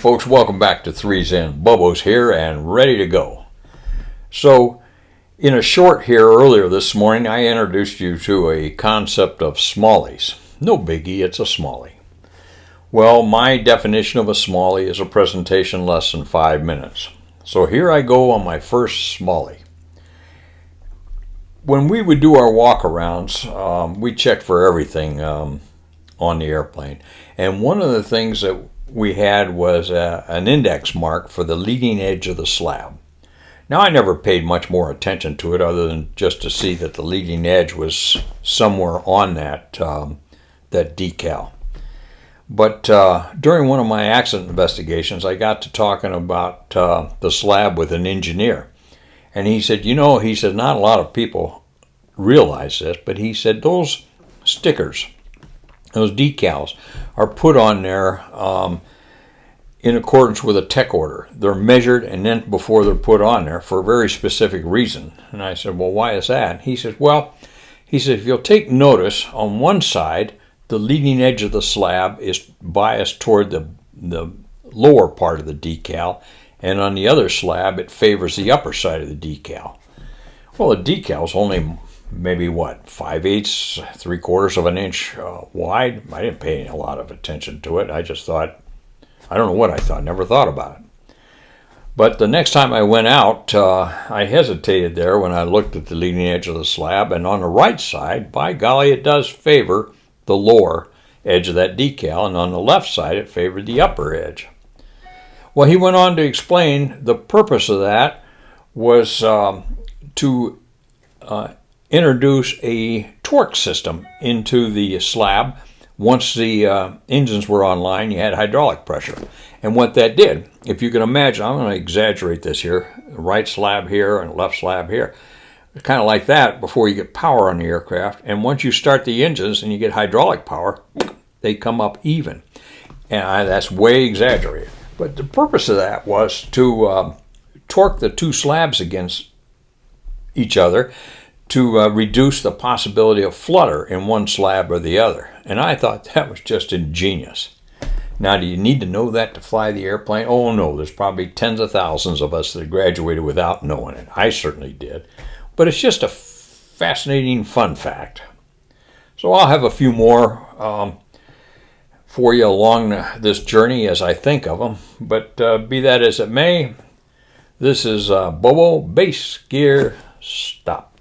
folks, welcome back to Threes In. Bobo's here and ready to go. So, in a short here earlier this morning, I introduced you to a concept of smallies. No biggie, it's a smallie. Well, my definition of a smallie is a presentation less than 5 minutes. So here I go on my first smallie. When we would do our walk-arounds, we checked for everything on the airplane. And one of the things that we had was an index mark for the leading edge of the slab. Now, I never paid much more attention to it other than just to see that the leading edge was somewhere on that decal. But during one of my accident investigations, I got to talking about the slab with an engineer. And he said, not a lot of people realize this, but he said those stickers, those decals, are put on there in accordance with a tech order. They're measured and then before they're put on there for a very specific reason. And I said, well, why is that? He said, if you'll take notice, on one side, the leading edge of the slab is biased toward the lower part of the decal, and on the other slab, it favors the upper side of the decal. Well, the decal's only maybe 5/8, 3/4 of an inch wide. I didn't pay a lot of attention to it. I just thought, I don't know what I thought, never thought about it. But the next time I went out, I hesitated there when I looked at the leading edge of the slab, and on the right side, by golly, it does favor the lower edge of that decal, and on the left side, it favored the upper edge. Well, he went on to explain the purpose of that was to introduce a torque system into the slab. Once the engines were online, you had hydraulic pressure. And what that did, if you can imagine, I'm going to exaggerate this here, right slab here and left slab here, kind of like that before you get power on the aircraft. And once you start the engines and you get hydraulic power, they come up even. And that's way exaggerated. But the purpose of that was to torque the two slabs against each other to reduce the possibility of flutter in one slab or the other. And I thought that was just ingenious. Now, do you need to know that to fly the airplane? Oh, no, there's probably tens of thousands of us that graduated without knowing it. I certainly did. But it's just a fascinating fun fact. So I'll have a few more for you along this journey as I think of them. But be that as it may, this is Bobo Base Gear Stop.